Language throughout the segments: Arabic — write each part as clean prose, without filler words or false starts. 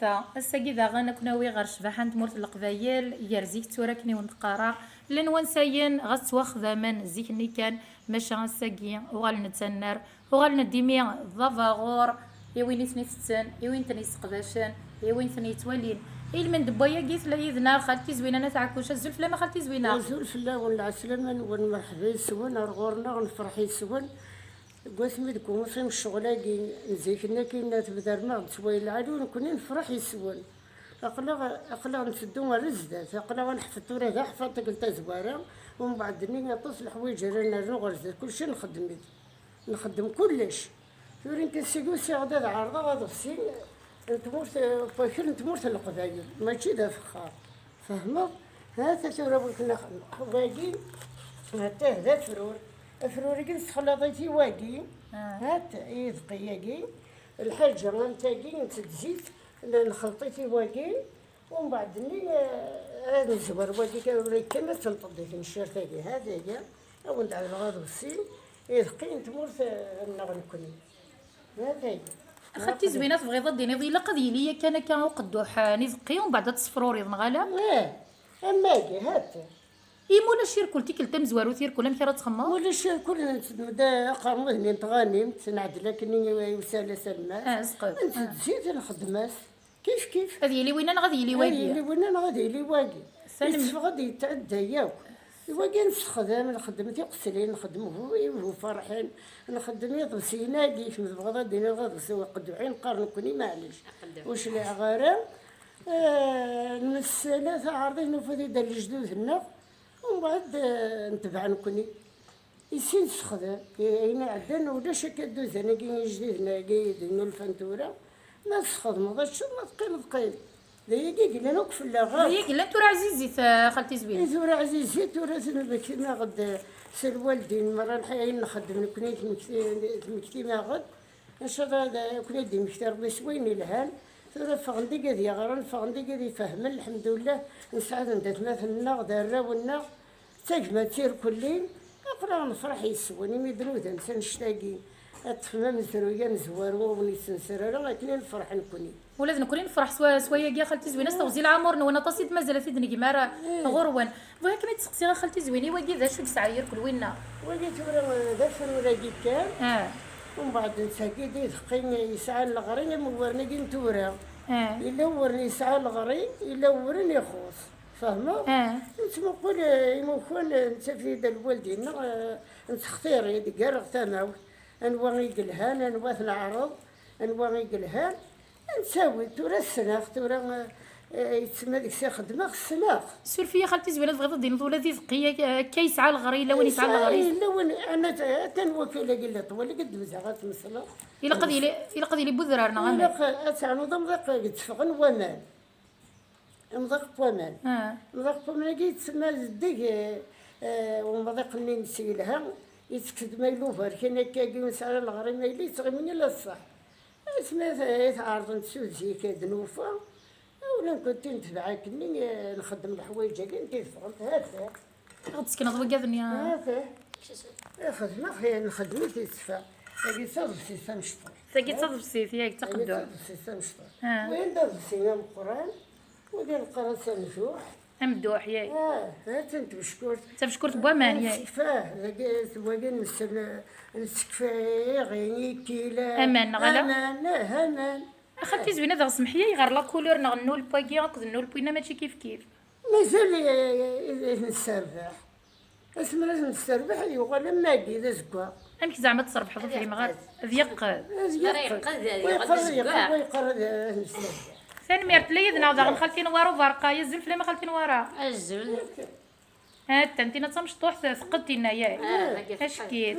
ثا الساقي ذا غانا كناوي غير شباحة تمورت القبايل يرزيك توركني ونتقارا لان وانساين غتواخ ذامان زيكني كان ماشا الساقي وغال نتسنر وغال نديمي ضفاغور يوين ثني ستن يوين ثني سقباشان يوين ثني توالين من دبايا قيت لا يذنا خالتي زوينه انا تعكوش الزلف لا ما خالتي زوينه الزلف لا ولا عسلامه ونمرحبا يسون رغورنا ونفرح يسون قلت مدكم فهم الشغله كي نزيكنا كي تبدا ما تسوي العالي ونكون نفرح يسون اقلا نسدو الرزدات اقلا نحفظ راه حفظت قلت زواره ومن بعد ني طوس الحوايج رانا نغرز كلشي نخدم كلش فورين كنسيكوسي غدا عارضه غدا السين تمورت فاكر تمورت القبايل ماشي ذا فخار فهمت هذا تورا كنا باقي حتى هذا فرور كي تخلطيتي واقي هات يذقي ياقي الحاجه غنتاقي نتزيت نخلطيتي واقي ومن بعد ني هذا الزبر واقي كما تنطدي نشير تاقي هذا يا او ندعي الغاض والسين يذقي تمورت نغنكني هذا هي اخدتي زوينه تبغي ضديني ضيله قضيه ليا كان وقدوح نزقي ومن بعد تصفروري ضنغالا اما كي هات مولا شيركول تيكل مزوارو تيركول امك راه تخمم ولا شيركول نبدا قرمه هني نتغانم تنعدل لكني وساله سلمى سقف نزيد نخدمات كيف هذه اللي وين غادي لي واقي اللي وين غادي لي واقي سلم غادي يتعدى ياك واقي نخدم تيقتلين نخدمو هو فرحين نخدم يطبسينا كيف نبغى دينا غادي قدوعين قارن كوني معليش واش اللي غاره المساله تاع عرضي نوفي دار الجدود ومن بعد نتبع نكوني يسين تخدم هنا عندنا ولا شكدوز انا كي جديد هنا كي الفنتوره ما تخدم هذا شو ما تقيم هي قلنا نوقف لا غا هي قلنا تورا عزيزي خالتي زوين تورا عزيزي تورا كنا غد سير والدين مرة الحين نخدم كنيت المكتيمة غد ان شاء الله كنيت دي مكتي ربي سويني الهان تورا فغندي قد يغرن فغندي قد يفهم الحمد لله نسعد ندات مثلنا غدا راونا تجمع تير كلين اقرا نفرح يسوني مدروده نسى نشتاقي الطفله مزرويه نزوارو ونسنسر لكن نفرح نكوني ولازم نكوني نفرح سوايا كيا خالتي زوينه استوزي العمر وانا طاسيت مازال في دنيا كيما غروان بغيت كما تسقسي غير خالتي زويني واقي ذا شو سعاير كل وينا واقي تورا ذا فرورا كان ومن بعد نساكي دي ثقيني يسعى الغرين مورني كي نتورا الا ورني يسعى الغرين الا ورني يخوص فاهمه نتما نقول يمكن انت في دا الوالدين نتختاري دكار ثماو انواغي قلهان انواث العرض انواغي قلهان نساوي تورا السناخ تورا يتسمى ديك الساعه خدمه السناخ سير فيا خالتي زوينه تبغي تدير ولا ذقيه كيسعى الغري لا وين يسعى الغري لا وين انا تنوكل قله طوال قد مزعات مسلا الا قضي لي بذرارنا غامل الا تاع نظام ذاك تفغن ومان مضاق بومان مضاق بومان كي تسمى زديك ومضاق منين نسيلها يتكد ما يلوفر كاين هكا كي نسعى الغري ما يلي تغمني لا الصح اسمها تعرض نسوزي كدنوفه ولا كنت نتبعك كني نخدم الحوايج كي تفهمت هذا غتسكن ضوكا الدنيا هذا خدمه خير نخدم تيتفا كي تصرف سيستم شطور كي تصرف السيف ياك تقدو سيستم شطور وين دار السينما القران ودير القران سمجوح ممدوح ياك هات انت بشكورت بشكورت بوامان ياك واقي نستكفى غيني كيلا امان غلا امان اخدتي زوينه داك سمحيه غير لا كولور نغنو الباكي نقدروا البوينه ماشي كيف مازال نستربح اسمع لازم نستربح يوغال ماكي ذا زكوا امك زعما تصربح ضفري مغاد ذيق ويقرا ثاني ميرت لي يدنا داغ خالتي نوارو فارقايا الزلف لا ما خالتي نوارا الزل انت تصمشطوح ثقلتينا ياك اش كيف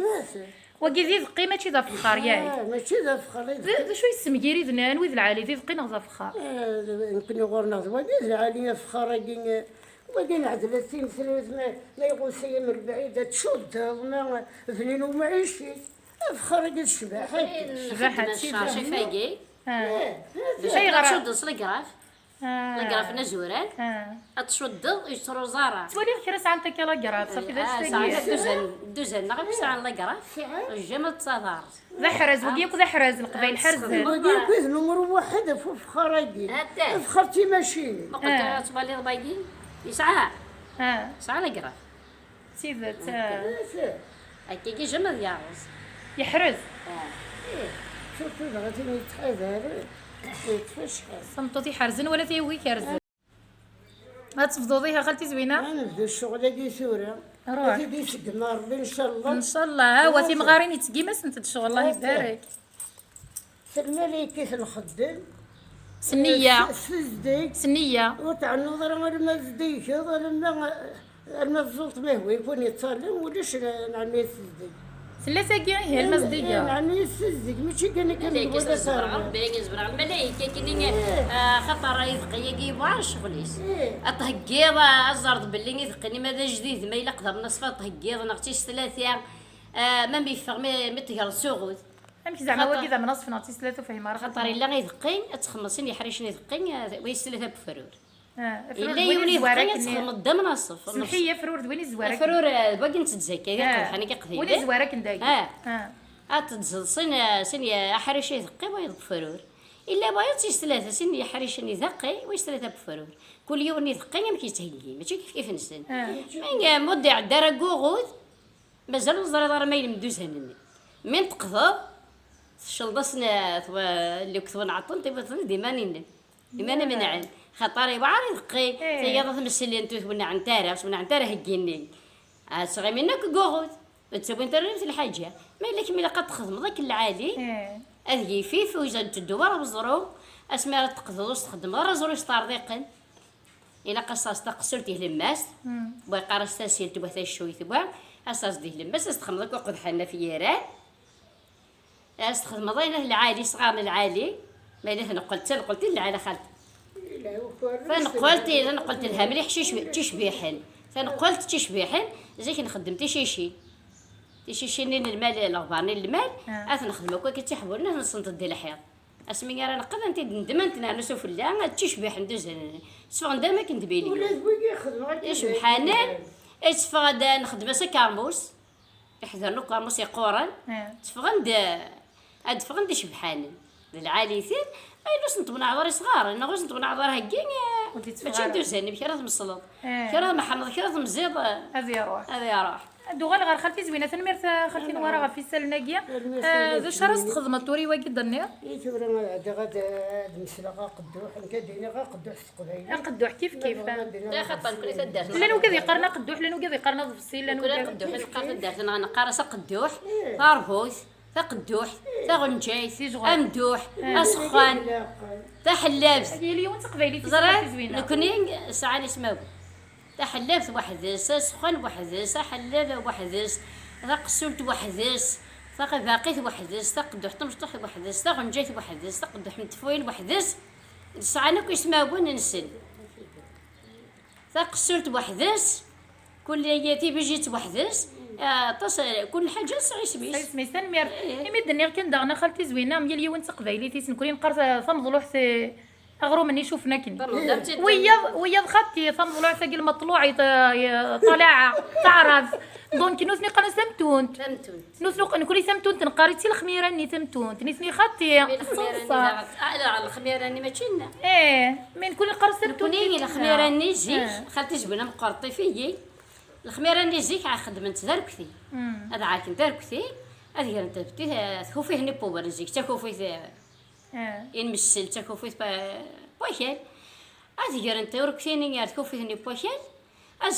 وكي ذي ذقي ماشي ذا فخار ياك ماشي ذا فخار ذا شوي السمكيري ذنان وذ العالي ذي ذقي نغ ذا فخار يمكن يغورنا ذا العالي فخار وكي نعدل التمثيل ما يغوصي من البعيد تشد ما فنين وما عيشتي فخار قد شباحة شباحة شي فايقي شي غرا تشد صلقراف لقرافنا زوران تشدد يشرو زارع تولي كراس عن تاكي لاكراف صافي ذا ساعة دوزن نغير ساعة لقراف الجمل تصادر ذا حرز وديك ذا حرز القبايل حرز وديك كويس نمر واحد في خرايبي فخرتي ماشي ما قلت تبالي ضبايقين يسعى ساعة لقراف سيدت هكاكي جمل يعرس يحرز شوفي بغيتي نتحذر يتفشل صمتوتي حرزن ولا تيوي كرزن ما تفضوضيها خالتي زوينه انا نبدا الشغل هادي سوره روح هادي يسقنا ربي ان شاء الله ان شاء الله هو تي مغارين يتقيمس انت الشغل الله يبارك سلمى لي كيف نخدم سنيه سزديك سنيه وتاع النظر ما زديك هذا لما الزلط ما هو يكون يتصلم ولاش نعمي سزديك سلاسه هي المصديه نعمي سزديك ماشي كان ملايكة ولا صبر صار ربي صبر على الملايكة كني خطر يدقي كيبغى شغليس أتهجيض أزرد باللي يدقني ماذا جديد ما يلقى من صفات تهجيض نغتيش ثلاثة ما بيفهم ما تقرا سوغود امشي زعما هو كذا من نصف نعطي ثلاثه فهمها راه خطر إلا غيدقين تخمسين يحرشني يدقين ويستلثها بفرور فرور إلا يوني زوارك يدقين تخمم قدام نصف سمحيه فرور دويني زوارك فرور باقي نتزكى حنا كقضيه ولي زوارك نداك أتتزل سن يحرش يثقي ويضرب فرور إلا بايت ثلاثة سن يحرش يثقي ويستلثها بفرور كل يوم يثقي ما كيتهيي ماشي كيف نسن من مدع درجو غود مازال الزرار ما يلمدوز هنني من تقضى شلضسنا اللي كثوا نعطون تبغى ديما نين ديما انا منعن خطر يبعر يثقي تيضا تمسلي انتو ثبنا عن تارا ثبنا عن تارا هكيني صغي منك غود تسوي انت نفس الحاجه ما الا كمل قد تخدم ذاك العادي هذه فيف ويزاد تدور بزرو اسماء تقدروش تخدم غير زرو يسترضيقن الا قصاص تقصرتيه لماس بغا قارس تسيل تبغى تشوي تبغى اساس ديه لماس تخدم ذاك وقد حنا في يران استخدم ضينا العالي صغار العالي ما الا نقلت العالي خالتي فانا قلت لها مليح تشبيحن فانا قلت تشبيحن زيك نخدم تشيشي تشيشينين المال الاخبارني المال نخدمو كي تحبولنا نصنت ديال الحيط اسمي راه نقد انت ندمنت انا نشوف لا تشبيح ندوز سفغ ندم كندبيلي ولا زويق يخدم ايش بحالنا سفغ نخدم كارموس يحضرنا كارموس يقورن سفغ ادفغ ندش بحالنا العاليين اي نص نطبنا عذاري صغار انا غوش نطبنا عذار هكين ماشي ندوزني بكره مسلط كره محمد كره مزيض هذه روح دوغال غير خالتي زوينه تنمير خالتي نواره غا في السال ناقيه ذا شراس تخدم الطوري واكي الدنيا يتورا ما عاد غاد المسلا غا قدوح كدينا غا قدوح تقبايل قدوح كيف لا خطر كل تدار لانو كذا يقارنا قدوح لانو كذا يقارنا ضفصيل لانو كل قدوح نقار تدار انا قارصه قدوح طاربوث قدوح غنجايس امدوح اسخان حلابس هي اليوم تقبايلي زرا نكوني ساعه نسمعو حلابس وحدس سخن وحدس حلاب وحدس قسولت وحدس باقيت وحدس قدوح طمشطح وحدس غنجايت وحدس قدوح متفويل وحدس ساعه نكو يسمعون نسن قسولت وحدس كل ياتي بيجيت وحدس كل حاجه صعيب سمي سنمير يمدني كان داغنا خالتي زوينه ميا اليوم تقبايلي تيسنكوني نقرا ثمضلوح اغرو مني شوفنا كني ويا خطي ثمضلوح ثقيل مطلوع طالعه تعرف دونك نوثني قرا سمتون نوثنو نكوني سمتون تنقاريتي الخميراني تمتون تنيثني خطي الخميراني ماشينا من كل قرا سمتون كوني الخميراني زيك خالتي جبنا مقرطي فيي الخميراني زيك ع خدمت داركتي هذا عاك داركتي هذه انت بتي تخوفيه ني بوبر زيك تخوفيه إن مسل تخوفيه بوشل هذه انت وركتيني يا تخوفيه ني بوشل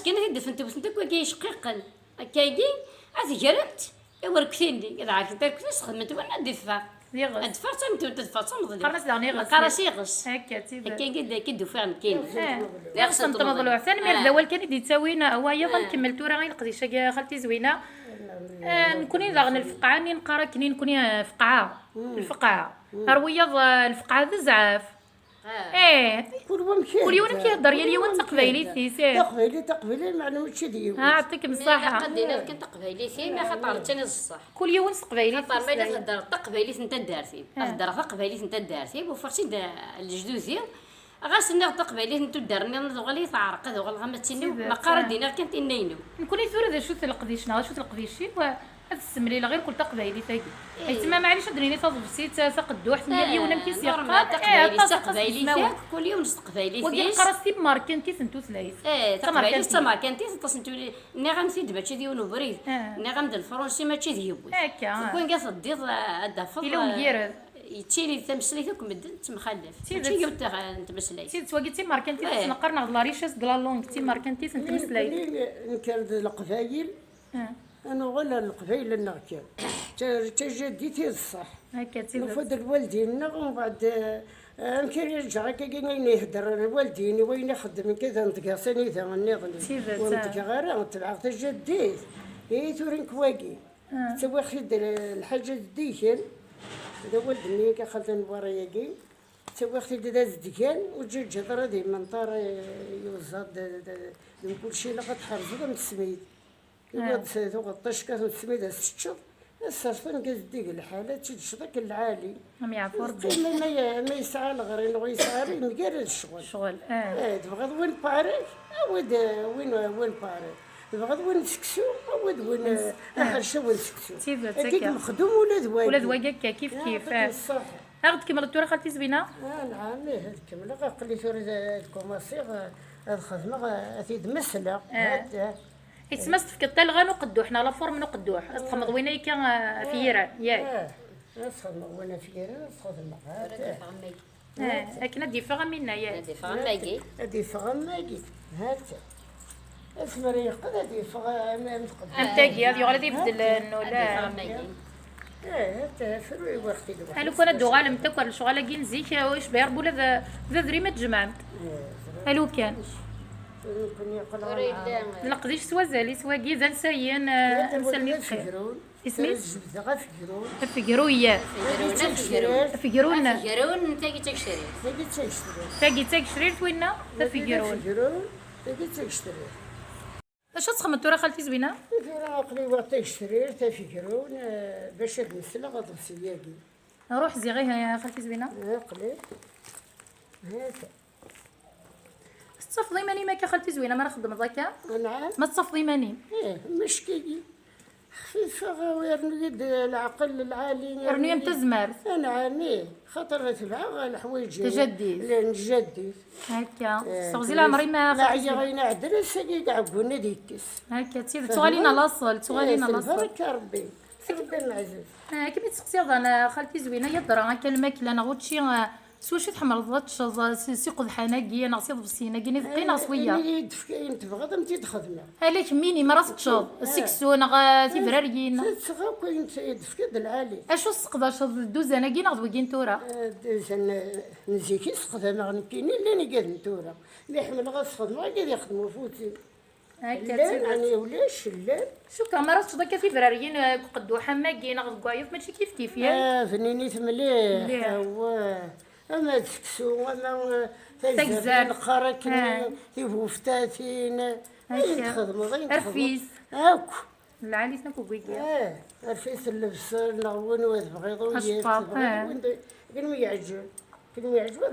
كنا تدفنت بس انت كي شقيقن كايدي هذه انت وركتيني هذا عاك داركتي خدمت وانا دفا ادفع تدفع تمضلي قرص داني غس قرص يغس هكا تيبا كي كيدو فعلا كاين يغس تمضلوع ثاني مير الاول كان يدي تساوينا هو يظل كملتو راه غير قضيه خالتي زوينه نكوني لاغن الفقعه ني نقرا كني نكوني فقعه الفقعه رويض الفقعه بزاف كل يوم كيهضر يا اليوم تقبايلي سيسي تقبايلي المعلومات شديو يعطيك بصحه قدينا كنت تقبايلي سي ما خطر ثاني الصح كل يوم تقبايلي خطر ما تهضر تقبايلي انت دارتي تهضر تقبايلي انت دارتي وفرتي الجدوزي غاس نغ تقبلي نتو دارني نغلي تعرق هذا غلغا ما تينو سيدات، ما قارد دينار كانت انينو نكون ثورة ذا شو تلقديشنا شو تلقديشي هذا السمري غير كل تقبايلي تاقي تما معليش دريني تفضلسي تقدوح ثمانية ولا مكيس تقبايلي ثاك كل يوم تقبايلي وقيل قرصتي بماركين تي سنتو ثلاث تقبايلي تماركنتي تصنتو نغم ثيد باتشي ديونو بريد نغم ديال الفرنسي ماشي ديوبوس هكا كون قاص الديض هذا فضل إلا ومدير يتشيلي تمسليتك مدن تمخلف ماشي قلت نتمسلي سيد سواقي تي ماركنتي تنقر نغض لاريشاس كلا لونغ تي ماركنتي سنتمسلاي نكرد القبايل انا ولا القبايل نغكر تجديتي الصح هكا تي نفضل الوالدين ومن بعد يمكن يرجع كاين يهدر الوالدين وين يخدم كذا نتقاسني ذا النظام ونتقا غير نتبع تجديت تورين كواكي تسوي خد الحاجه ديكن هذا ولدني كخلطن وراياكي تسوي خد داز ديكان وتجي جدرة دي منطار يوزاد كل شيء لقد حرزوا من السميد يوض سيدو غطاش كاس السميد السشر السرطان كاز ديك الحالة تشدك العالي هم يعرفوا ربي ما يسعى الغرين ويسعى مقارد الشغل تبغى وين باري وين باري تبغى وين سكسو وين اخر شو وين سكسو كيف مخدوم ولا دوايا كيف صح غد كمل التورة خالتي زبينة نعم هاد كمل قال لي توري الكوماسي الخدمة اثيد مسلا يتسمى تفكت الغان وقدوح لا فورم نقدوح تخمض وين كان في يران ياك نخدم وين في يران نخدم لكن دي فغا منا يا دي فغا ماكي دي فغا ماكي هات اسمر يقدر دي فغا ما تقدر انتاكي هذه غادي يبدل انه لا هات فروي وقتي هلو كان دو غالم تاكل شغاله كي نزيك واش بيربو ذا ذري ما تجمعت هلو كان نقديش سوا زالي سوا كي ذا نساين نسلني بخير اسمي فيقرويا فيقرون تاكي تكشري تاكي وينا فيقرون اش تخمم التورة خالتي زوينة؟ عقلي وقت تشرير تفكرون باش نسلا غطس ياكي روح زيغيها يا خالتي زوينة عقلي هاك تصفضي ماني ماك خالتي زوينة ما نخدم ضكا نعم ما تصفضي ماني مشكي خفيفة غير نقد العقل العالي رنو يم تزمر نعم خاطر تبع الحوايج تجديد نجدد هكا صوزي العمري ما لا غينا عدل ساقي كاع قلنا ديكس هكا تسير تغالينا لاصل تغالينا لاصل تبارك ربي ربي العزيز كيف تسقسي انا خالتي زوينة يضرا هكا الماكله انا غوتشي سوا شي تحمر ضغط سي قدحانه كي ناقصي ضبسينا كي نفقينا صويه يدفكين تبغى تمتي تخدمها هلاك ميني ما راس تشوض السكسو انا تيفراريين تسغا كاين يدفك العالي اشو السقداش الدوزانه كي ناخذ وكين تورا دوزان نزيكي سقدام غنكيني اللي قاد نتورا اللي حمل غاصخد ما قاد يخدموا فوتي هكا يعني ولاش لا شو كاميرا تضكا في فراريين قدو حماكي ناخذ كوايف ماشي كيف يا فنينيت مليح هو اما تكسو اما تكزان القرا تيفوفتاتين تخدم غير رفيس هاك العالي سنكو كويكيا رفيس اللبس نغون وتبغي ضويات كلمة يعجب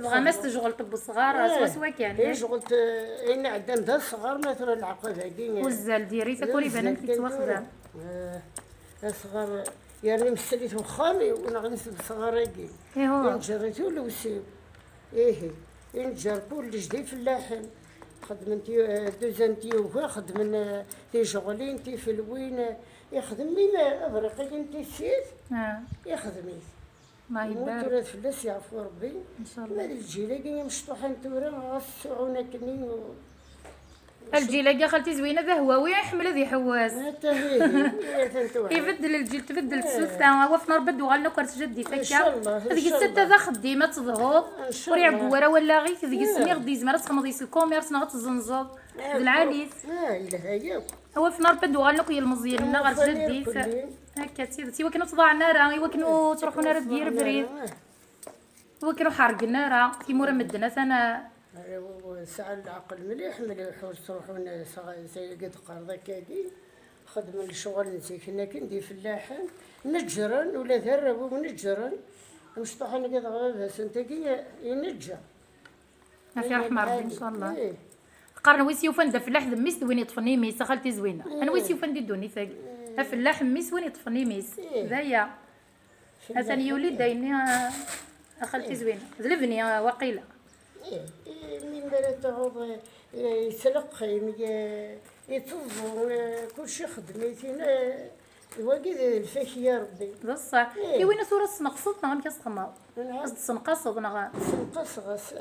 غمست تشغل طب الصغار سوا كان شغلت اين عندنا دا الصغار مثلا العقد هكي والزال ديري تاكلي بنات كيتواخذا الصغار يعني مسليت وخامي وانا غنسد الصغار هكي نجريتو لوسيو نجر كل جديد في اللحم خدمتي دوزانتي خدمن تي شغلين تي في الوين يخدم مينا افريقيا انتي سيت يخدمي ما يبان تورا فلاس يعفو ربي ان شاء الله هاد الجيلاكي مشطوحين تورا غاسعونا كنين الجيلاكي خالتي زوينه ذا هواوي يحمل ذي حواس يبدل الجيل تبدل السلطه هو في نار بدو غالنا كرت جدي فكا هذيك السته ذا خديمه تضغط وريع ورا ولا غير ذيك السميه غدي زمره تخمض يس الكوميرس نغط تزنزض العاليس هو في نار بدو غالنا كي المزيان لنا غير جدي هكا تي وكانوا تضاع نارا وكانوا تروحوا نارا دير بريد وكانوا حرق النارا كي مورا مدنا انا ساعة العقل مليح تروحون قد قرضة كاكي خدم الشغل نسيكنا كندي فلاحين نجرن ولا ذرب ونجرن مشطوحين قد غابة سنتكي ينجر. ما في رحمه ربي ان شاء الله. إيه. قرن ويس يوفن دا فلاح ذميس دوين يطفني ميس خالتي زوينه. انا ويس يوفن دي دوني ثاقي. فلاح ميس وين يطفني ميس. ذايا. حسن يولد دايني خالتي زوينه. ذلبني وقيله. من بلا تعوض يتلق يتوظف كل شيء خدمتنا الواقد الفاك يا ربي بصح وين صورة السنقصت نعم كسخما قصد السنقصت نغا سنقص غاس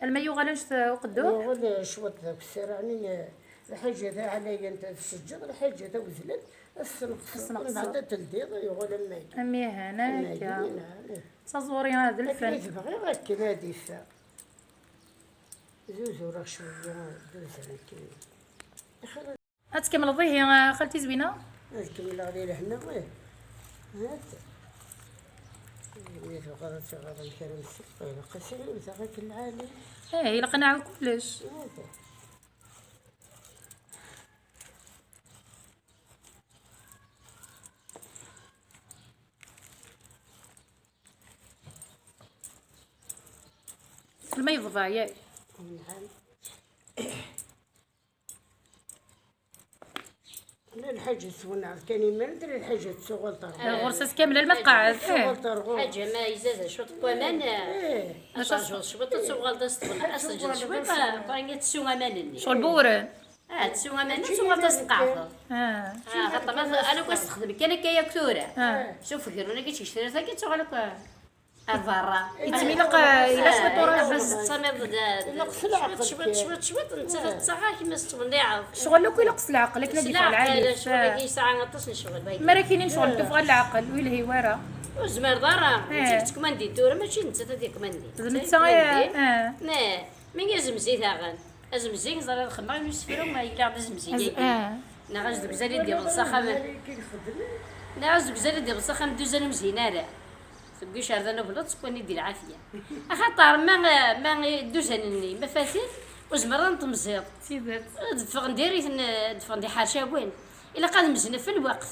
المايو غالنش وقدو ولا شوط ذاك السير يعني الحاجة ذا عليا انت تسجل الحاجة ذا وزلت السنقص بعد تلديض يقول الماي امي هناك تصوري هذا الفن تبغي غير كذا ديفا زوز وراه شوية دوز هكا هتكمل ضيه خالتي زوينه نكمل عليه لحنا غير هات ميت وغادي غادي الكريم السيد قصير وزغاك العالي ايه الا قناع كلش هذا الماء يضفع ياك نعم لا الحاجة سوينا كان يمرد الحاجة تسوغل طرغ الغرسة كاملة المقعد تسوغل طرغ حاجه ما يزاد شوط كمان اش شوط تسوغ دستقنا اصلا شوط قرانيت تسوغ مانني شغل بورن تسوغ مانني تسوغ دستقعف خاطر انا كنستخدم كان كيا كثوره شوف كيرو انا قلت شريت ثاكي تسوغ لك الفارة يتميلق إلا شوية طورة بس تصمد شوط انت تصغى كيما ستوليعه شغل لو يلقص العقل لكن هذيك العالي شغل كي ساعه نطش نشغل باقي ما راه كاينين شغل تفغى العقل ويل هي ورا وزمر دارا انت تكمندي دورة ماشي انت تديك مندي زمت نه من يزم زيت اغان ازم زين زرا الخمار يسفرو ما يقعد ازم زيت نغاز دوك زالي ديال الصخام نغاز دوك زالي ديال الصخام دوزان مزينه تبقي شاردنا بلوط تكوني ديال العافيه خاطر ما دوزانني ما فاتين وزمر نطمزيط سيدات دفغ نديري دفغ ندير حاشا وين الا قاد مزنا في الوقت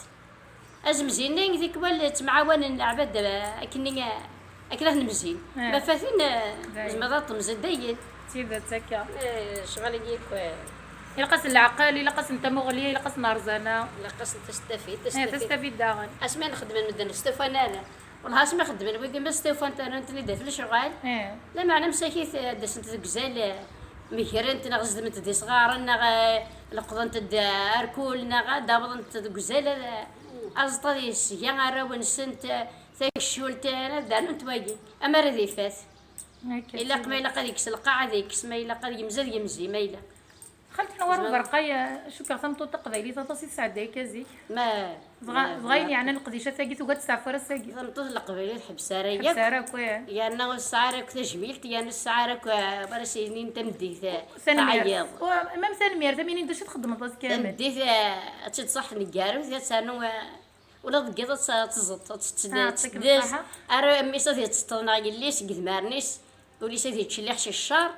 ازم زينين ذيك بال تمعاون العباد كني اكله نمزين ما فاتين زعما طمز داين سيدات هكا شغل ياك الا قاس العقل الا قاس انت مغليه الا قاس نارزانه لا قص تستفيد تستفيد داغن اسمع نخدم المدن ستوفان انا والله اسمع خدم انا بغيت ما ستوفان انت اللي داير في الشغل لا معنى مساكيت داش انت تكزال ميكرنت نغزد من تدي صغار نغ لقضنت اركول نغ دابضنت تكزال ازطري السيا راون سنت ثاك الشولت انا دار انت باقي اما راه فات الا قبيله قد يكس القاعه ذيك سما الا قد يمزل يمزي مايله خلت نوار برقايا شو كرتم تقبيلي تطاسي سعداي كازي ما صغيري يعني القديشه ثاقي توقات تسعفر الساقي تنطز القبيله الحبساريه حبساره كويا يا انا السعاره كثا جميلت يا السعاره برا سنين تمدي تعيض ومام ثانمير ثمانين دوش تخدم الضاز كامل تمدي تصح نقارو ثا سانو ولا دقيقه تزط تدز ارا ميسا تستطنا ليش قد مارنيس وليس تشليح الشار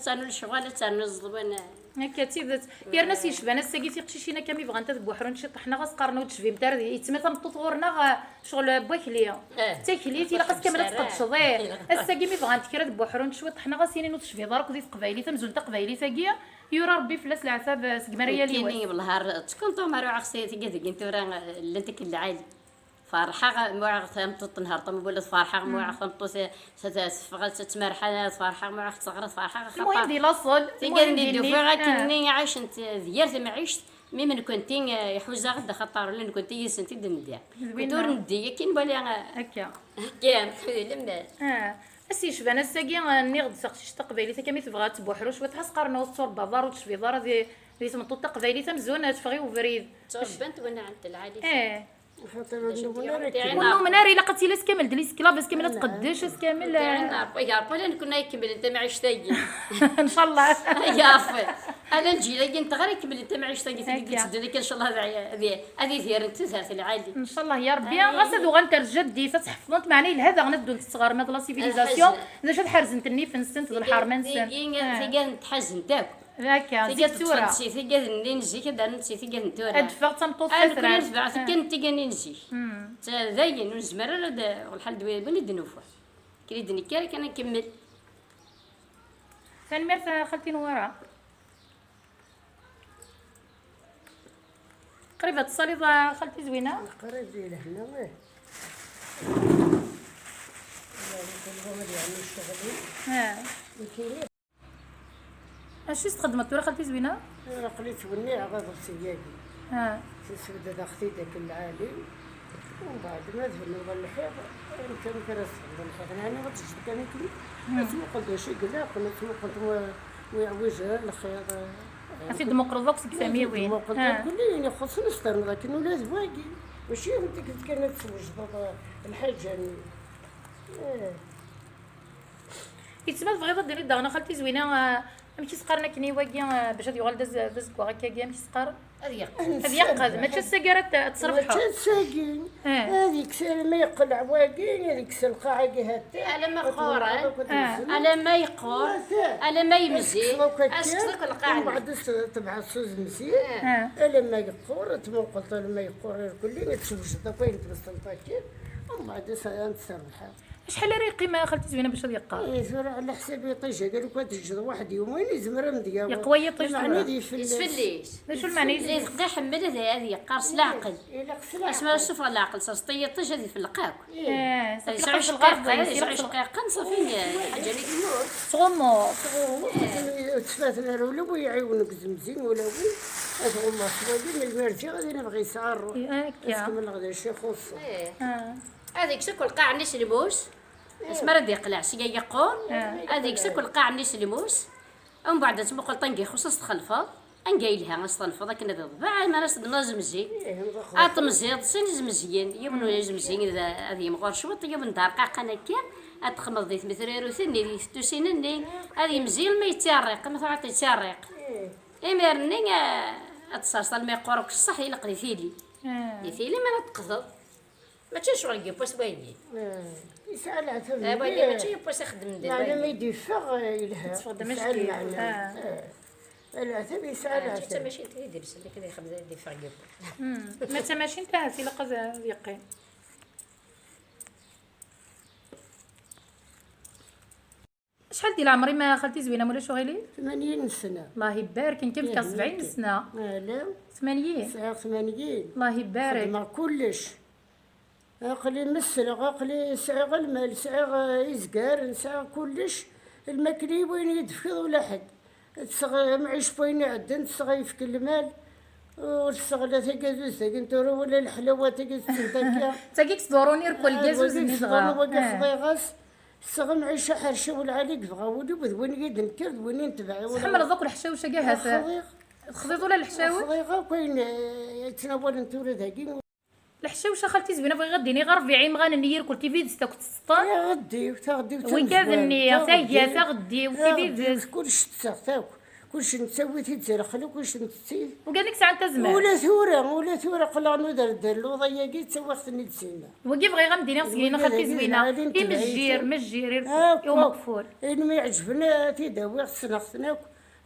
تانو الشغل تانو الزلبان هكا تيبات يا ناس يشبان الساقي تيقشيشينا كامي بغا انت بوحرون شي طحنا غاس قارنو تشفي مدار يتسمى تمططورنا شغل بوكليه تاكليتي لا قاس كامل تقدشضي الساقي مي بغا انت كرا بوحرون شويه طحنا غاس ينين وتشفي دارك ودي قبايلي تمزول تقبايلي ثاقيه يورا ربي فلاس العفاب سقمريه لي كاينين بالنهار تكون طومارو عقسيتي كذا انت راه لنتك العالي فرحة موعظ تمطط نهار طم ولا فرحة موعظ تمطط ستفغل تتمرحة فرحة موعظ تصغر فرحة المهم دي لاصل تقدر ندير فيها كني عايش انت ديال ما عشت مي من كنتي يحوز غدا خطر لان كنت يسنتي ندير ودور ندي كاين بالي هكا كاين لما اسي شبان الساقي نغد سقشي تقبيلي كامي تبغى تبوحروش وتحس قرنو تصور بازار وتشفي دار دي تمطط تقبيلي تمزونه تفغي وبريد بنت وانا عند العالي ونو مناري لقيتي لاس كامل دليس كلابس كامل تقدش كامل يا ربي كنا يكمل انت ما عشت ان شاء الله يا عفوا انا نجي لك انت غير يكمل انت ما عشت تسد لك ان شاء الله هذه ديال انت ثالث العالي ان شاء الله يا ربي غاسدو غنترجى دي تحفظت معني لهذا غندو الصغار ما لا سيفيليزاسيون اش تحرزنت النيف نسنت الحرمان سن ثقال نتحزن تاك هكا ثقال ثقال نجي كذا نسي ثقال نتورا ادفع تمطوط انا كنت كنت كاني نجي زين ونزمر والحال دوي بني دنوفا كريدني كان نكمل تنمير خالتي نوارة قريبة تصلي خالتي زوينة. قريب ديال هنا واه اش تخدم الدورة خالتي زوينة؟ انا قليت وني غاضب سياقي تسود هذا اختي داك العالي ومن بعد ما دفن نضل الحيط كان كرس نضل الحيط انا غتجد كان كلي اسمو قلت شي قلاق اسمو قلت ويعوجها الخيط عرفتي ديمقراطوكس كسامي وين قلت كلي خصني نستر لكن ولاد باقي ماشي انت كنت كانت توجد الحاجه يتسمى بغيضه ديري داغنا خالتي زوينه ماشي سقارنا كني واقي باش هادي يغال داز كوا هكا كاع ماشي سقار هذه هذه يقاد ما تسكرات تصرف حق ساقين هذيك ما يقلع واقين هذيك القاعه هاتي على ما قورن على ما يقور على ما يمزي اسكتك القاعده بعد تبع السوز مزيان على ما يقور تموقلت لما يقور كلي تشوج وين تبسطاكي ومن بعد نتصرف شحال راه قيمه خالتي زوينه باش يقا زرع على حسابي طيشه قال لك تجد واحد يومين يزمر مديا يقوى يطيش معني يسفليش شو المعني اللي تقدر حمل هذه قارص العقل اسمها الشفره العقل صاصطيه طيش هذه في القاك صافي في الغرب يعيش قاقا صافي حاجه اللي يموت صغمو تفاتنا ولا بو يعاونك زمزين ولا بو هذا الله سوالي من المرجع غادي نبغي يسعر اسكم الغدا شي خص هذيك شكل قاع نيش الموس اسمها راه يقلع شي يقول هذيك شكل قاع نيش الموس ومن بعد تما قلت طنقي خصوص تخلفض انقايلها نستنفض كنا ضبع ما ناس نزمزي اطمزيد سين زمزيين يمنو زمزيين هذه مغور شوط يوم دار قاقا نكا اتخمض ديت مثل ثني توسينني هذه مزيان ما يتسرق ما تعطي يتسرق امرني اتصل ما يقورك صح الا قريتي لي يثيلي ما نتقصد ما تشي شغل يبوس ويني يسأل عتب باقي ما تشي يبوس يخدم دابا يعني ما يدفع يلها يسأل العتب يسأل عتب حتى ماشي تيدير بس اللي كذا يخدم يدفع يبوس ما تماشي نتا في لقا يقين شحال ديال عمري ما خالتي زوينه مولا شغيلي 80 سنه الله يبارك انت فيك 70 سنه لا 80 ساعه 80 الله يبارك ما كلش عقلي مسرق عقلي ساعه المال ساعه يزقار ساعه كلش الماكلي وين يدفض ولا حد تصغى معيش وين عدن تصغى يفك المال والصغلة تجازوز تقنتورا ولا الحلاوة تجاز تاكا تاكيك تدوروني ركول الجازوز اللي صغار وقف ضيغاس الصغم عيشة حرشة والعالي قفغا ولي وين قد نكرد وين نتبع تحمل ذوك الحشاوشة كاع هذا خذيت ولا الحشاوش خضيغا كاين يتناول نتورا ذاكي الحشاوشة خالتي زوينه بغي غديني غير في عيم غنير كل تيفيد ستاك تسطان يا غدي وتغدي وين كاذني تايا تغدي وتيفيد كلش تساغتاك كلشي نسوي تيتزرق خلو كلشي نتسيل وقال لك ساعه تزمان ولا ثوره قلا ندر الوضيه كي تسوختني تسينا وكيف بغي غندير نسكينا خالتي زوينه مجير ومقفول ما يعجبنا تيداوي خصنا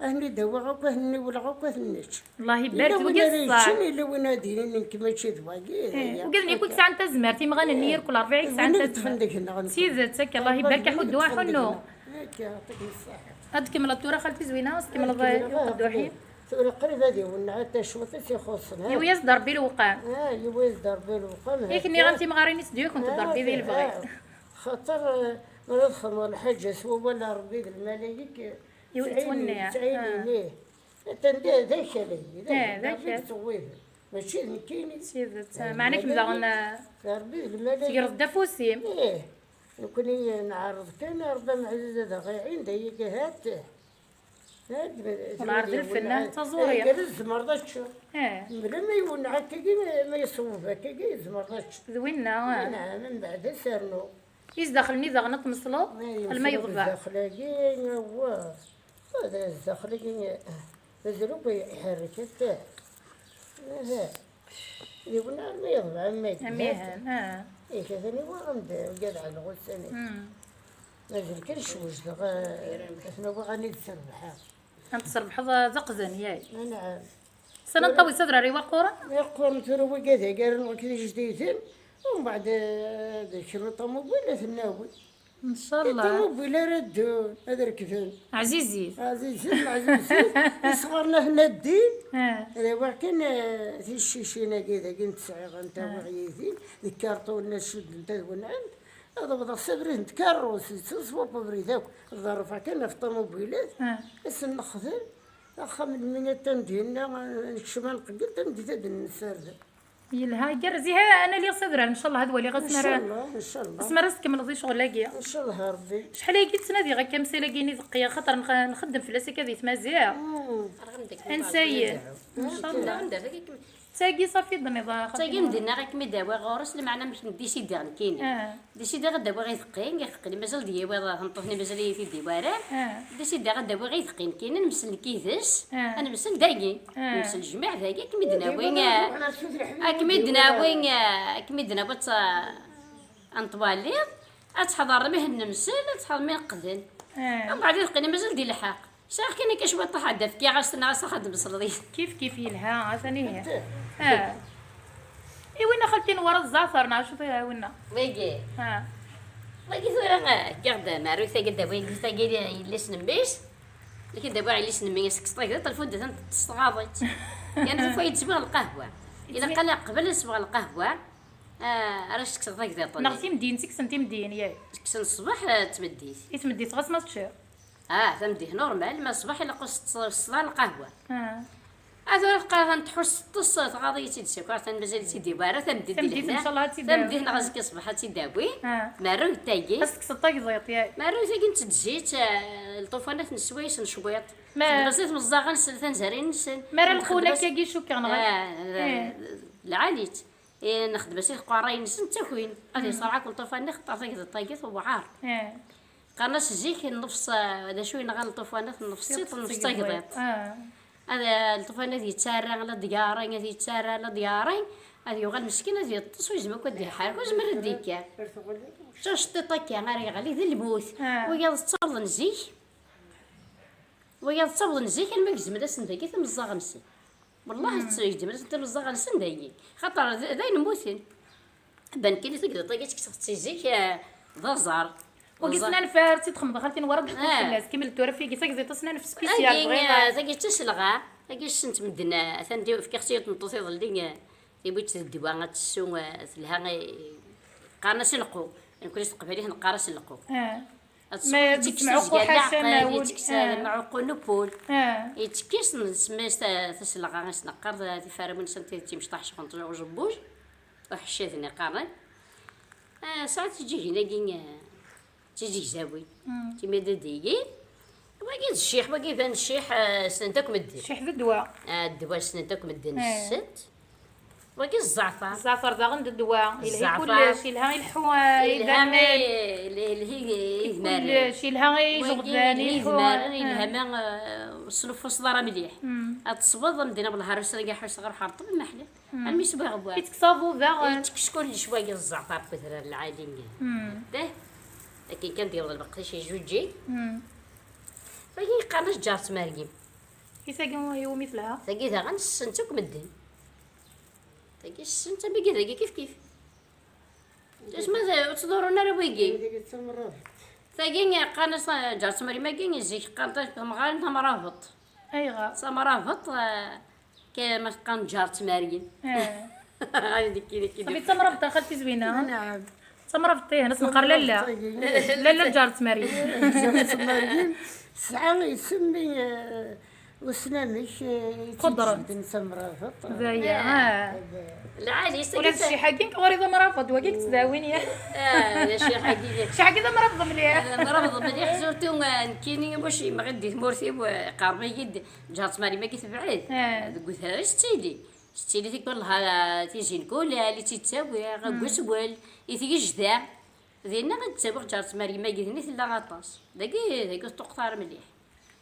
اهني داوغك وهني ولغك وهنيش الله يبارك وكيف الصح الا وين دايرين كما شي دواكي وقال لي كل ساعه تزمرتي ما غنير كل 40 ساعه تزمر سيدتك الله يبارك حدوا حنو يعطيك الصحه هاد كمل الدوره خالتي زوينه كمل الضحيه قريب هذه ونعاد شوطي تيخصنا يوياس ضربي الوقام يوياس ضربي الوقام ياك ني غنتي مغاريني سديو كنت ضربي ذي البغي خاطر ما ندخل ولا حاجه سوا ولا ربي الملايك يتوني ليه تندي ذاك لي ذاك ماشي نكيني سيدت معناك بدا ربي الملايك تيقرا الدفوسيم نكوني نعرض كان ربما معززه دغيعين دايك هات والعرض الفنان تزوري قال الزمرداتش ملي ما يونعك كي ما يصوبك كي الزمرداتش زوينه نعم من بعد سرنو يزدخلني غنط مصلو الماء يضبع الزخلقين هو هذا الزخلقين الزروب يحرك حتى هذا يقولنا ما يضبع ما إيه كذا وغمد وجدع الغسالة نزل كل شوج إحنا بغاني نتسربح أنت تسربح زقزن ياي نعم سنة طوي صدر ريوا قورة يقول تروي كذا قال كذا جديدين ومن بعد ذاك الطوموبيل تناوي ان شاء الله. الطوموبيله ردون هذا ركبان عزيزي. العزيز صغرنا هنا الدين. اه ولكن في الشيشينا كذا كنت سعيغ انت وعييتين الكارطون نشد انت ونعم هذا بدا صبري نتكروس تصوب بريداك الظرف كان في الطوموبيلات بس نخدم اخا من من تندينا نكشف نقدر تندي تد السرد يلها جرزيها انا اللي صدرها ان شاء الله هذا اللي ان شاء غسمر الله ان شاء الله اسمر تكمل ضي شغل لاقيه ان شاء الله ربي. شحال هي قلت نادي غا كمسه لاقيني دقيه خاطر نخدم في لاسكا ذي تمازيع انساير ان شاء الله تاقي صافي النظام تاقي مدينا غير كمي داوا غورس المعنى مش ندي شي داغ كاين دي شي داغ داوا غيثقين يثقني مازال ديال تنطفني مازال يدي ديوارا دي شي داغ داوا غيثقين كاين نمسل كيفاش انا نمسل داقي نمسل الجماع داقي كمي دناوين كمي دناوين انطوالي اتحضر به النمسل اتحضر من قدن ومن بعد يثقني مازال دي الحاق شاخ كاين كشويه طاح داف كي غاستنا غاس خدم بصلي كيف يلها عاثاني هي اي وين خلتي ورا الزعتر نعرف فيها وين ويجي ويجي ثورة كاغدا معروفة قد وين قلت قال ليش نمبيش لكن دابا علاش نمي سكسطاك التلفون دازت تستغاضيت يعني فايت تبغى القهوة إذا قال قبل تبغى القهوة راه سكسطاك ذا طول نغتي مدينتك سنتي مدين ياك كسن الصباح تمديت تمديت غاس ما تشير تمديه نورمال ما الصباح الا قصت الصلاه القهوه هذا القهوه نتحس تص غادي تيدسي كارت مازال تيدي بارا تمدي ان شاء الله تيداوي تمدي نغزك الصباح تيداوي مارو تاكي خاصك تسطاك زيط ياك مارو تاكي نتجيت الطوفانات نسويس نشويط بسيط مزاغ نسل زهرين نسل مارا الخونه كي شو كنغا العاليت نخدم بس قراي نسن تكوين هذه صراحه كل طوفان نختار طاقيت وعار قناص زيك النفس هذا شوي نغال الطوفانات النفسيط تقضيط هذا الطوفانات يتسارى على ديارين هذه يتسارى على ديارين هذه يغال مسكين هذه التصويج ما كدي حالك وزمر ديك شتي طاكي غير غالي ذي الموت ويا تصبن زيك ويا تصبن زيك ما كزمد سندقي ثم الزاغ مسن والله تسويج ما ثم الزاغ سندقي خاطر ذاين موتين بان كاين تقدر طاقيتك تختي زيك ضزار وقسنا الفارتي تخمض خالتي نورد الناس كمل التورا في كيسا زيت سنان في سبيسيال بغينا تاكي تسلغا تاكي سنت مدنا ثندي في كختي تنطوطي ظلي يبغي تدوا غتسو لها قارنا سلقو نكون قباليه نقارا سلقو ما تسمعوا حاشا ما معقول نبول يتكيس نسميس تسلغا نسنقر تفارم من سنتي تيمشطح شخنط وجبوج وحشيتني قارن ساعات تجي هنا كاين تيجي زاوي تيمد ديجي باقي الشيخ باقي بان الشيح سنتك مدن الشيح ذا الدواء الدواء سنتك مدن الست باقي الزعفر ذا غند الدواء كل شي لها الحوايج كل شي لها جغداني الحوايج الهما صلف صدر مليح تصبض مدينه بالهار سرقا حوس غير حرطب المحله امي سبغ بوا يتكصابو ذا شكون شويه الزعفر كثر العادي ده لكن كان ديال البقري شي جوجي فهي قامش جارت مريم كيساقي هو مثلها تاقي ذا غنسنتك مدن تاقي السنت بقي ذاك كيف اسمع تدورنا راه بيجي تاقي قانص جارت مريم ما كاين زيك قانط مغال مرافط ايغا مرافط كما كان جارت مريم هذيك كي صافي تمرافط خالتي زوينه نعم تمرافطيه ناس نقر لا جارت مريم جارت مريم ساعه يسمي وسنامش خضرة نسمرافط زايا العالي ولا شي حاجين كغريضه مرافض وكيك تداوين يا شي حاجين شي حاجه مرافض مليح مرافض مليح زرتو كاينين واش ما غديت مورثي قاربه يد جات ماري ما كيت بعيد قلت لها ستيلي تيقول لها تيجي نقول اللي تيتساوي غوسوال يتيجي جدا ذينا غتساوي جات ماري ما قلت لا غطاس داكي تقطار مليح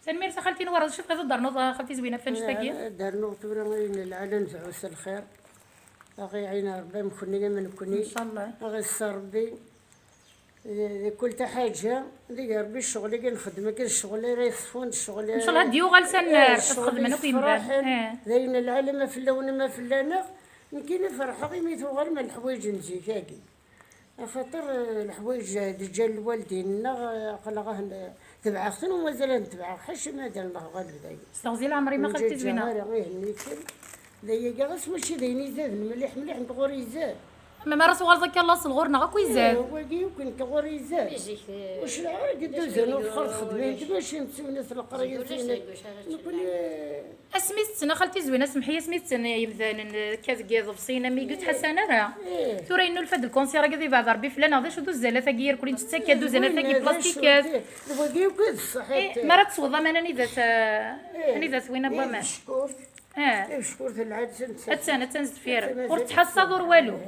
سلمير خالتي نورد شوف قصه دارنوط خالتي زوينه فين شتاكي دارنوط وين العالم فعوس الخير باغي عينا ربي مكوني ما نكوني ان شاء الله باغي ربي كل حاجه اللي ربي الشغل اللي نخدم كاين الشغل راه يصفون الشغل ان شاء الله ديو غالسن تخدم انا كيبان زين العالم ما فلاونا ما فلانا كاين فرحه غير ميتو غير من الحوايج نجي كاكي خاطر الحوايج ديال الوالدينا قلقه تبع اختنا ومازال نتبع حاش ما دار الله غالب داير استغزي العمري ما خلتي زوينه. غير هنيتن دايا كاع غير ماشي دايني زاد مليح مليح نتغوري زاد ما راسو غلطك يلا صغورنا غاك ويزاد. هو يمكن كغوري زاد واش العار قدوز انا وفخر خدمت ماشي نمشيو ناس القريه فينا نقول اسميتنا خالتي زوينه سمحي سميتنا مثلا كازكي ضفصينا مي قلت حسنه راه ثوري انه الفد الكونسير كذي بعد ربي فلان هذا شو دوز زاله ثاقير كلين تتسكى دوز انا ثاقي بلاستيكات الوقيو كذا صحيت ما راه تصوض ما انا ذات اني ذات وين بما شكور شكور العاد اتسنى تنزد فير ورت حصاد ور والو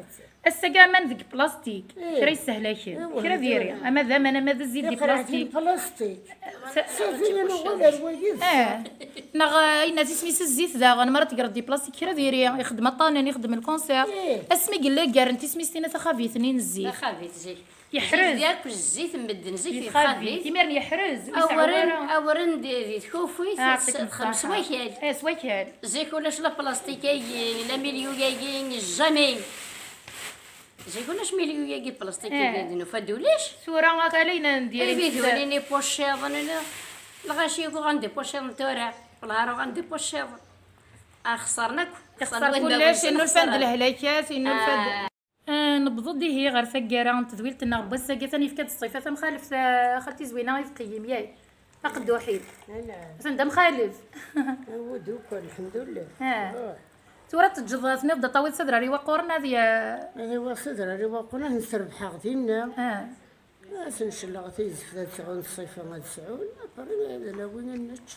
السقامان ذيك بلاستيك كرا يسهل كرا ديري اما ذا انا ما زيد دي بلاستيك صافي انا ولا الوقيف نغ اين سميت الزيت ذا انا مرات قرد دي بلاستيك كرا ديري يخدم الطانين يخدم الكونسير اسمي قال لك كارنتي سميتينا تخافي اثنين الزيت خافيت زيت يحرز ديالك الزيت مدن زيت يخافي تيمرني يحرز اورن دي تكوفي خمس ويكال سويكال زيك ولاش لا بلاستيكيين لا مليويين جامي زيك ولاش مليويين بلاستيكيين فدوليش صورة غاك علينا ندير فيديو بوشيض انا الغاشي يقول غندي بوشيض نتورع والهارو غندي بوشيض خسرناك خسر كلش انه الفند الهلاكات انه الفند نبض دي هي غير ثقاره تذويلت لنا بس ثاني في كاد الصيفات مخالف خالتي زوينه يتقيم ياي اقد وحيد انا مخالف هو دوك الحمد لله تورا تجضات نبدا طويل صدر ري وقورنا ذي ايوا صدر ري وقورنا نسربح غدينا سنشلا غتيز في تعون الصيفه ما تسعون ابري لا وين النتش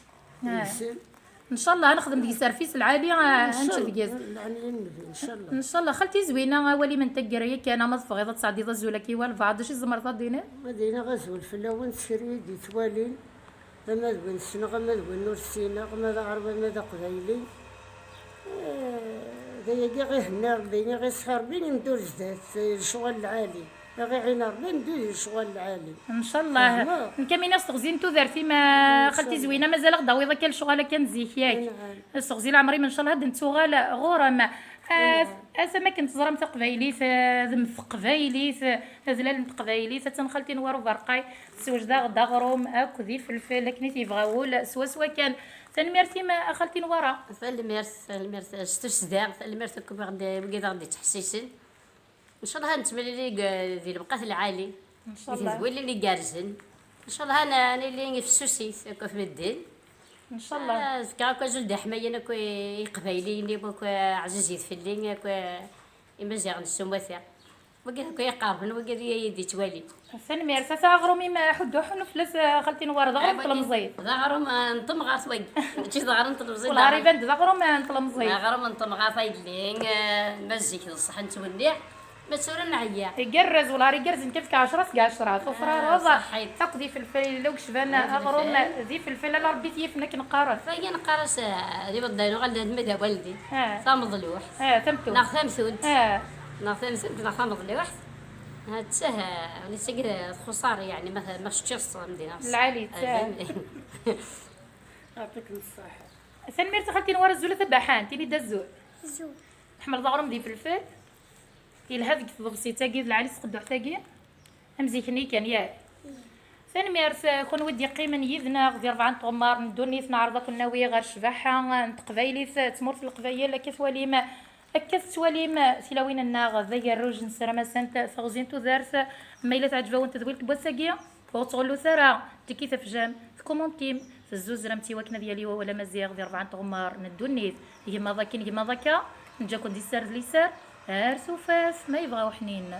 ان شاء الله نخدم ديك السيرفيس العالي غنشد كاز ان شاء الله ان شاء الله خالتي زوينه ولي من تقريه كان ما تفغيضه تصعدي الزوله كيوال بعض شي زمر دينا مدينه غزول في الاول تشري دي توالين ما دوين السنغ ما دوين نور السيناغ ما عربي ما قبايلي دايا غير هنا دايا غير صحار بين ندور جداد الشغل العالي غير عينا ربي ندوز الشغل العالي ان شاء الله نكمل استغزين تو درتي ما خالتي زوينه مازال غدا ويضا كان الشغل كان زيك ياك استغزي العمري من شاء الله هاد نتوغال غورا ما ما كنت زرمت قبايلي ذم قبايلي ذلال قبايلي تنخلتي نوار برقاي سوج دا غدا غروم اكو ذي فلفل لكن تيبغاو سوا كان تنميرتي ما اخلتي نوارا فالميرث ستر سداغ فالميرث كبر بقيت غادي تحسيسن ان شاء الله نتمنى لي ذي البقات العالي ان شاء الله تزويل اللي جارزن ان شاء الله انا اللي في السوسيس في الدين ان شاء الله كاكو زول حمايه انا كوي قبايلي اللي بوك عزيز في اللين كوي يمزيغ السموثا وقال كوي قاربن وقال يدي توالي فنمير غرومي ما حدو حنو فلس خالتي نوار غروم طلمزيد غروم نطم غار سوي ماشي غار طلمزيد ولا ريبان غروم نطلمزيد غروم نطم غار فايد لين مزيك الصح نتولي ما تسولنا نعيا يقرز ولا يقرز كيف كعشرة كاع 10 صفرة رضا تقضي في الفيل لو كشفنا غروم ذي في الفيل لا ربي تيفنك نقارن فاي نقارس ذي بداينو غنهد مدى والدي صامد الوح تمتو ناخذ ثمثوت ناخذ ثمثوت ناخذ الوح هاد سهل اللي سقي خسارة يعني مثلا ما شفتش مدينة العالي يعطيك الصحة سنمير خالتي نوار الزولة تبعحان تيلي دا الزول حمر ضغرم ذي في الفيل إلى هذيك الضبسي تاقي العالي تقدو تاقي أمزيكني كان ياك ثاني مارس كون ودي قيمة يذنا غدي 4 طمار ندوني ثنا عرضة كنا ويا غير شباحة نتقبايلي تمر في القبايل كيف وليما أكث وليما سلاوين الناغ ذي الروج نسرما سنت ثغزين تو دارث ميلة تعجبو انت ذويلت بوساقية وتغلو ثرا تكي تفجام في كومونتيم في الزوز رمتي وكنا ديالي ولا مزيغ غدي 4 طمار ندوني يما ذاكين يما ذاكا نجاكم دي سار ليسار ارسو فاس ما يبغاو حنين